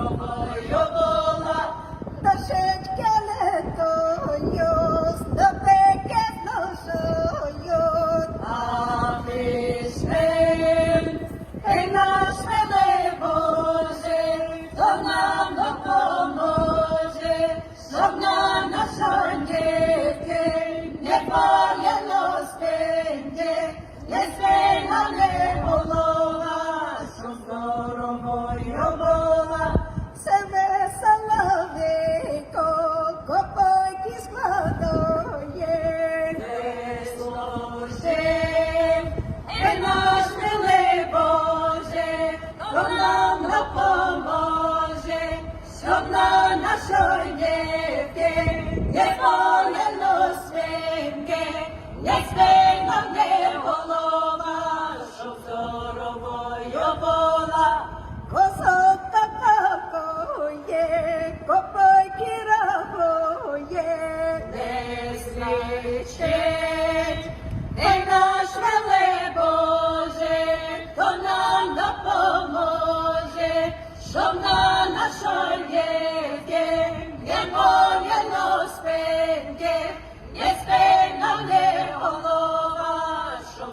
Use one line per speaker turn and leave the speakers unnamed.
здоровою була,
Дошечка летою, стопики зношую.
а пісним, ей наш милий Боже, хто нам допоможе, щоб на нашої дітки не боліло спинки, не спина не голова, щоб здоровою була.
Себе соловейко, копойки складує.
Не служив, і наш милий Боже, хто нам допоможе, щоб на нашої дітки не боліло спинки, не спина, не голова, щоб здоровою була.
Козак такакує, копойки рахує.
Не слідчить, ей наш милий Боже, хто нам допоможе, щоб на нашої дітки не боліло спинки, не спина, не голова, щоб